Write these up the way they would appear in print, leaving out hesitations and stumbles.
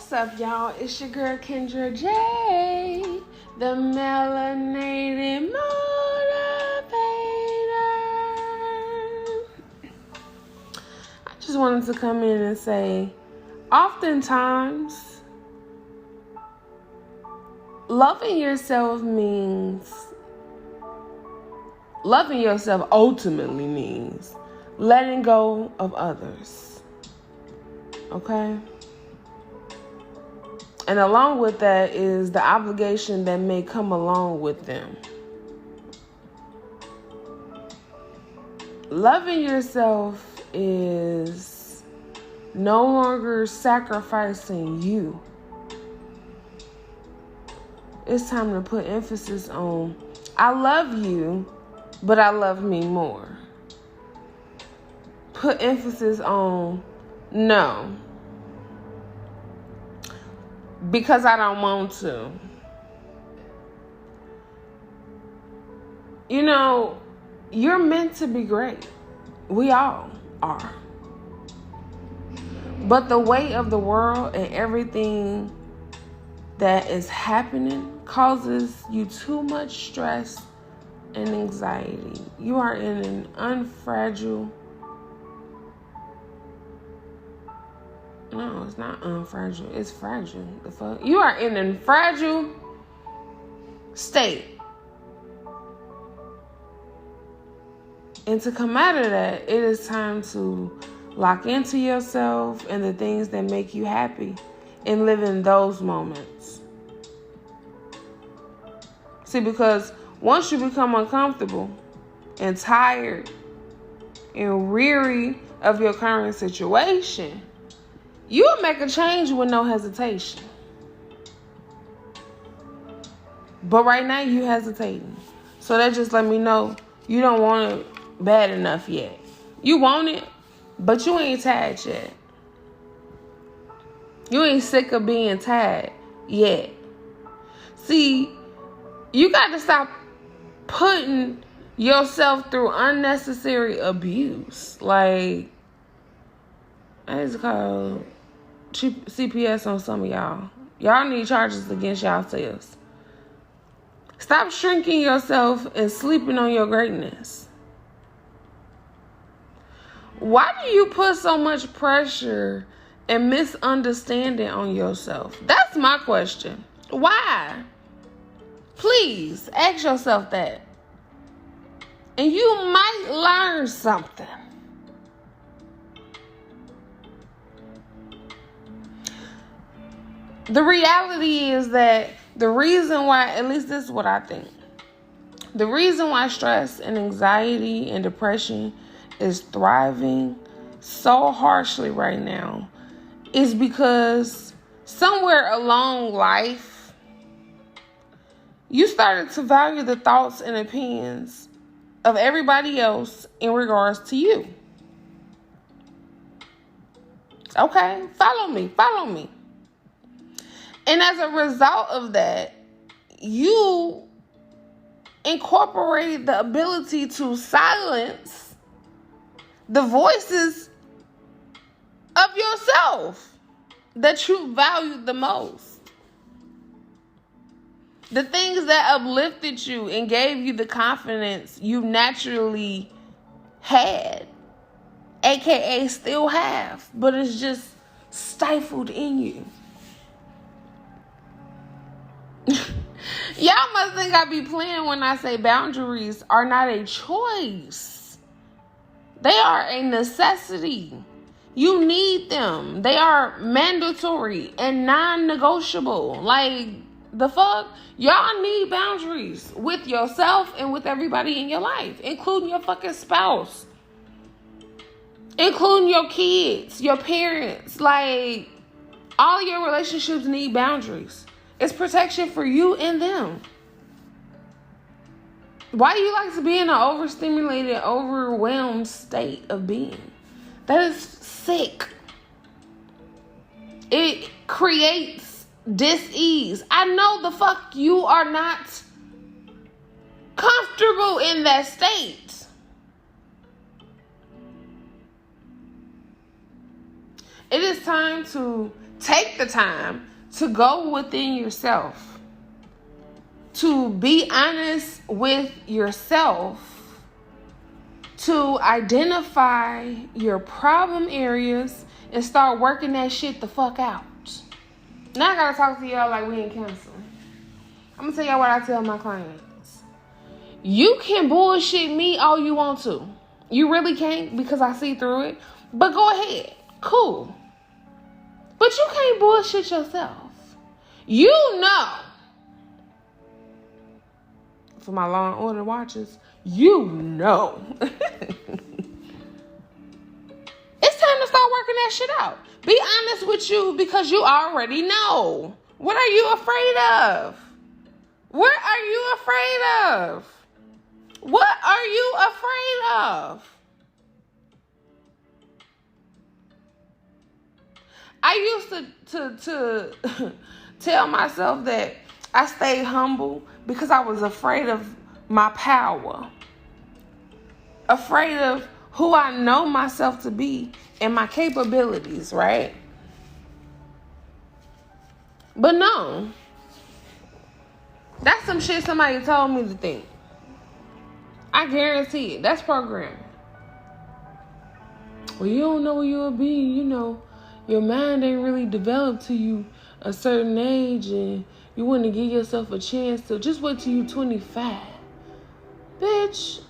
What's up, y'all? It's your girl Kendra J, the melanated motivator. I just wanted to come in and say, oftentimes, loving yourself ultimately means letting go of others. Okay? And along with that is the obligation that may come along with them. Loving yourself is no longer sacrificing you. It's time to put emphasis on, I love you, but I love me more. Put emphasis on, no, because I don't want to. You know, you're meant to be great. We all are. But the weight of the world and everything that is happening causes you too much stress and anxiety. You are in an unfragile. No, it's not unfragile. It's fragile. The fuck? You are in a fragile state. And to come out of that, it is time to lock into yourself and the things that make you happy and live in those moments. See, because once you become uncomfortable and tired and weary of your current situation, you will make a change with no hesitation. But right now, you hesitating. So that just let me know you don't want it bad enough yet. You want it, but you ain't tired yet. You ain't sick of being tired yet. See, you got to stop putting yourself through unnecessary abuse. Like, it's called CPS on some of y'all. Y'all need charges against yourselves. Stop shrinking yourself and sleeping on your greatness. Why do you put so much pressure and misunderstanding on yourself? That's my question. Why? Please ask yourself that. And you might learn something. The reality is that the reason why, at least this is what I think, the reason why stress and anxiety and depression is thriving so harshly right now is because somewhere along life, you started to value the thoughts and opinions of everybody else in regards to you. Okay, follow me. And as a result of that, you incorporated the ability to silence the voices of yourself that you valued the most. The things that uplifted you and gave you the confidence you naturally had, aka still have, but it's just stifled in you. Y'all must think I be playing when I say boundaries are not a choice. They are a necessity. You need them. They are mandatory and non-negotiable. Like, the fuck? Y'all need boundaries with yourself and with everybody in your life, including your fucking spouse, including your kids, your parents. Like, all your relationships need boundaries. It's protection for you and them. Why do you like to be in an overstimulated, overwhelmed state of being? That is sick. It creates dis-ease. I know the fuck you are not comfortable in that state. It is time to take the time to go within yourself, to be honest with yourself, to identify your problem areas and start working that shit the fuck out. Now I gotta talk to y'all like we in counseling. I'm gonna tell y'all what I tell my clients. You can bullshit me all you want to. You really can't, because I see through it. But go ahead. Cool. But you can't bullshit yourself. You know. For my Law and Order watchers, you know. It's time to start working that shit out. Be honest with you, because you already know. What are you afraid of? What are you afraid of? What are you afraid of? I used to tell myself that I stayed humble because I was afraid of my power. Afraid of who I know myself to be and my capabilities, right? But no. That's some shit somebody told me to think. I guarantee it. That's programming. Well, you don't know where you'll be, you know. Your mind ain't really developed to you a certain age, and you want to give yourself a chance to just wait till you 25. Bitch.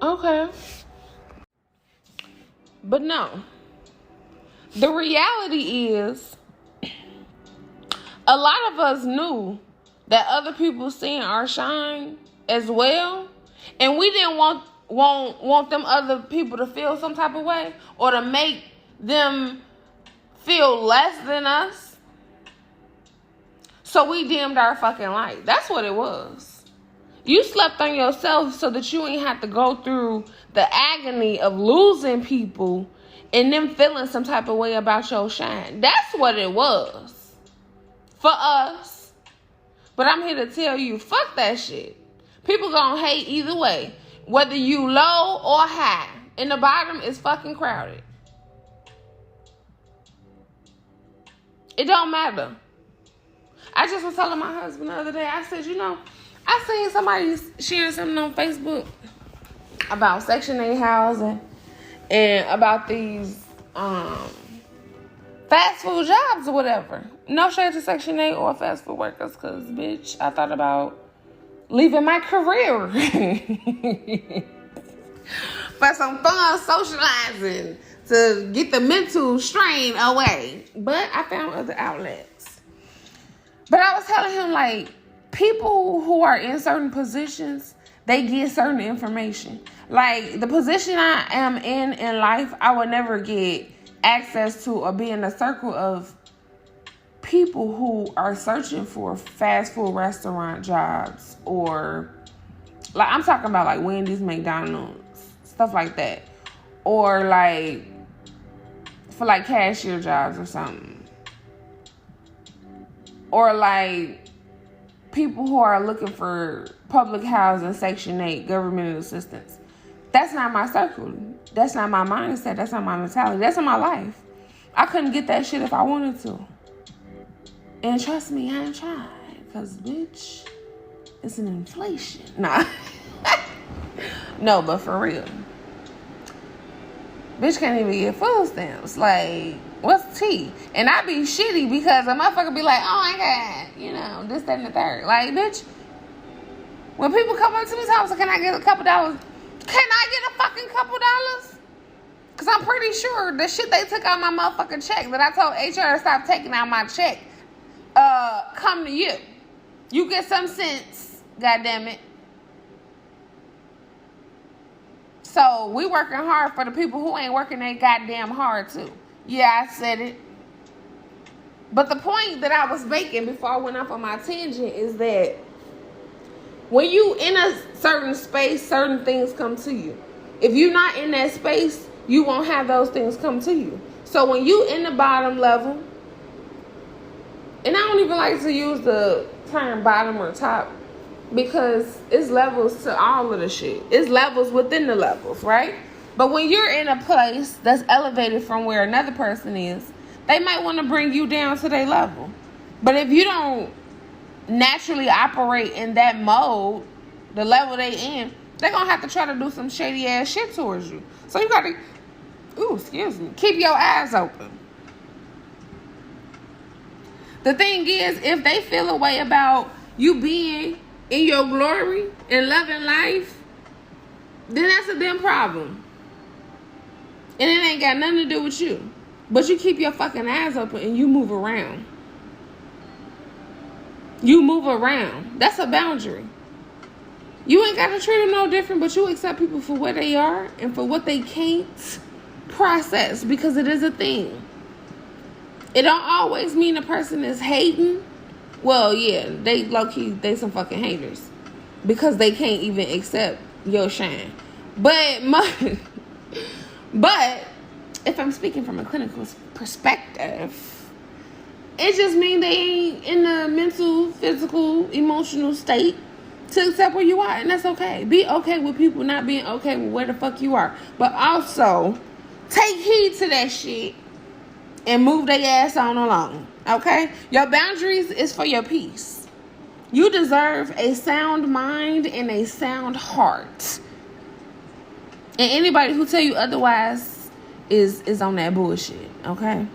Okay. But no. The reality is, a lot of us knew that other people seeing our shine as well, and we didn't want them other people to feel some type of way or to make them feel less than us. So we dimmed our fucking light. That's what it was. You slept on yourself so that you ain't have to go through the agony of losing people and them feeling some type of way about your shine. That's what it was for us. But I'm here to tell you, fuck that shit. People gonna hate either way. Whether you low or high. And the bottom is fucking crowded. It don't matter. I just was telling my husband the other day, I said, you know, I seen somebody sharing something on Facebook about Section 8 housing and about these fast food jobs or whatever. No shade to Section 8 or fast food workers, because, bitch, I thought about leaving my career for some fun socializing to get the mental strain away. But I found other outlets. But I was telling him, like, people who are in certain positions, they get certain information. Like, the position I am in life, I would never get access to or be in a circle of people who are searching for fast food restaurant jobs, or like, I'm talking about like Wendy's, McDonald's, stuff like that, or like for like cashier jobs or something, or like people who are looking for public housing, Section 8, government assistance. That's not my circle. That's not my mindset. That's not my mentality. That's not my life. I couldn't get that shit if I wanted to. And trust me, I ain't tried. Because, bitch, it's an inflation. Nah. No, but for real. Bitch can't even get food stamps. Like, what's tea? And I be shitty because a motherfucker be like, oh my God, you know, this, that, and the third. Like, bitch, when people come up to me and say, can I get a couple dollars? Can I get a fucking couple dollars? Because I'm pretty sure the shit they took out my motherfucking check that I told HR to stop taking out my check come to you. You get some sense, goddammit. So we working hard for the people who ain't working that goddamn hard too. Yeah, I said it. But the point that I was making before I went off on my tangent is that when you in a certain space, certain things come to you. If you're not in that space, you won't have those things come to you. So when you in the bottom level, and I don't even like to use the term bottom or top, because it's levels to all of the shit. It's levels within the levels, right? But when you're in a place that's elevated from where another person is, they might want to bring you down to their level. But if you don't naturally operate in that mode, the level they in, they're going to have to try to do some shady ass shit towards you. So you got to, keep your eyes open. The thing is, if they feel a way about you being in your glory and loving life, then that's a damn problem. And it ain't got nothing to do with you. But you keep your fucking eyes open and you move around. You move around. That's a boundary. You ain't got to treat them no different, but you accept people for what they are and for what they can't process, because it is a thing. It don't always mean a person is hating. Well, yeah, they low-key, they some fucking haters because they can't even accept your shine. But if I'm speaking from a clinical perspective, it just means they ain't in the mental, physical, emotional state to accept where you are, and that's okay. Be okay with people not being okay with where the fuck you are, but also take heed to that shit and move their ass on along. Okay? Your boundaries is for your peace. You deserve a sound mind and a sound heart. And anybody who tell you otherwise is on that bullshit. Okay?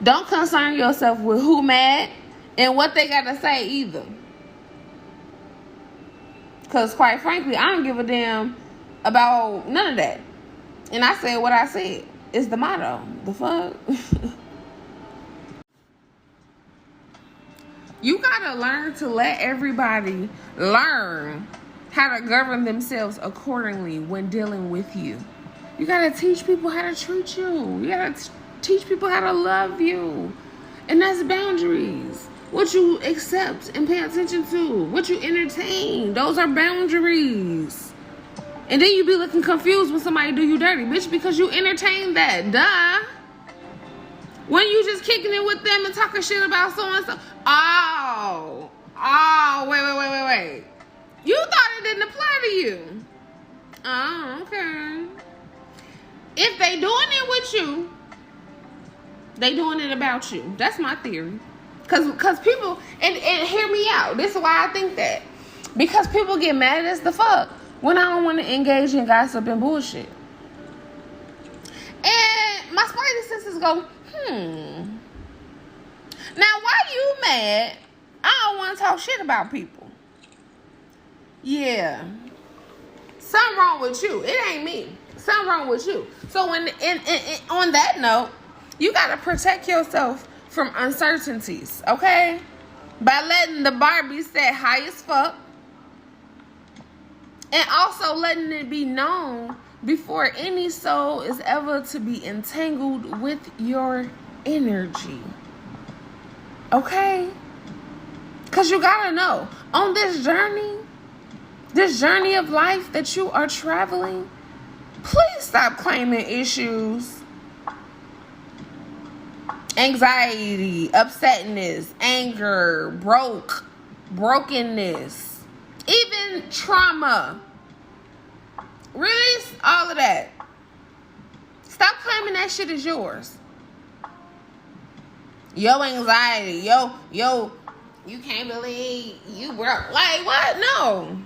Don't concern yourself with who mad and what they gotta say either. Because quite frankly, I don't give a damn about none of that. And I said what I said. It's the motto. The fuck? You gotta learn to let everybody learn how to govern themselves accordingly when dealing with you. You gotta teach people how to treat you. You gotta teach people how to love you. And that's boundaries. What you accept and pay attention to. What you entertain. Those are boundaries. And then you be looking confused when somebody do you dirty, bitch, because you entertain that. Duh. When you just kicking it with them and talking shit about so-and-so. Wait. You thought it didn't apply to you. Oh, okay. If they doing it with you, they doing it about you. That's my theory. Cause people, and hear me out. This is why I think that. Because people get mad as the fuck when I don't want to engage in gossip and bullshit. And my spidey senses go, Now, why you mad? I don't want to talk shit about people. Yeah. Something wrong with you. It ain't me. Something wrong with you. So on that note, you got to protect yourself from uncertainties, okay? By letting the bar be set high as fuck. And also letting it be known before any soul is ever to be entangled with your energy. Okay? Because you gotta know, on this journey of life that you are traveling, please stop claiming issues, anxiety, upsetness, anger, brokenness, even trauma. Release all of that. Stop claiming that shit is yours. Yo anxiety, yo, you can't believe you broke. Like what? No.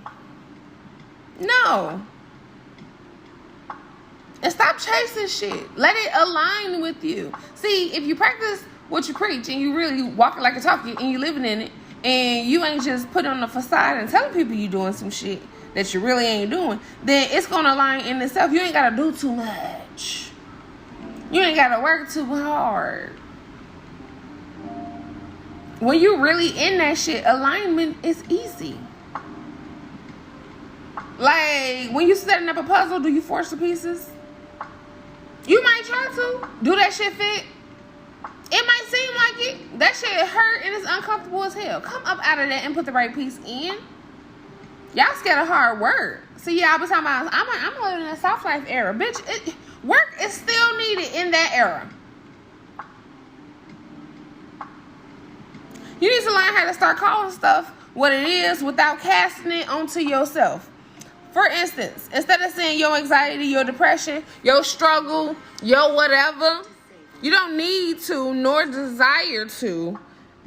And stop chasing shit. Let it align with you. See, if you practice what you preach and you really walking like a talkie and you living in it, and you ain't just put on the facade and telling people you doing some shit that you really ain't doing, then it's gonna align in itself. You ain't gotta do too much. You ain't gotta work too hard. When you really in that shit, alignment is easy. Like, when you setting up a puzzle, do you force the pieces? You might try to. Do that shit fit? It might seem like it. That shit hurt and it's uncomfortable as hell. Come up out of that and put the right piece in. Y'all scared of hard work. See, y'all be talking about, I'm living in a soft life era. Bitch, work is still needed in that era. You need to learn how to start calling stuff what it is without casting it onto yourself. For instance, instead of saying your anxiety, your depression, your struggle, your whatever, you don't need to nor desire to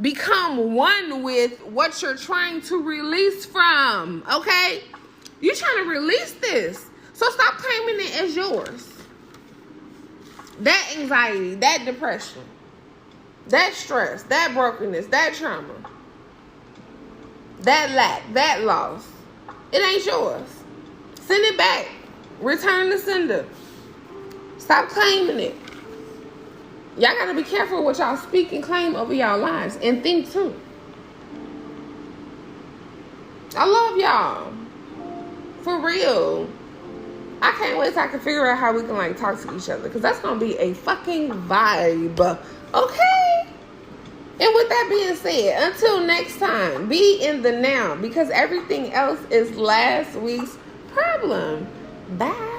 become one with what you're trying to release from, okay? You're trying to release this. So stop claiming it as yours. That anxiety, that depression, that stress, that brokenness, that trauma, that lack, that loss, it ain't yours. Send it back. Return the sender. Stop claiming it. Y'all gotta be careful what y'all speak and claim over y'all lives. And think too. I love y'all. For real. I can't wait till I can figure out how we can like talk to each other. Because that's gonna be a fucking vibe. Okay? And with that being said, until next time, be in the now. Because everything else is last week's problem. Bye.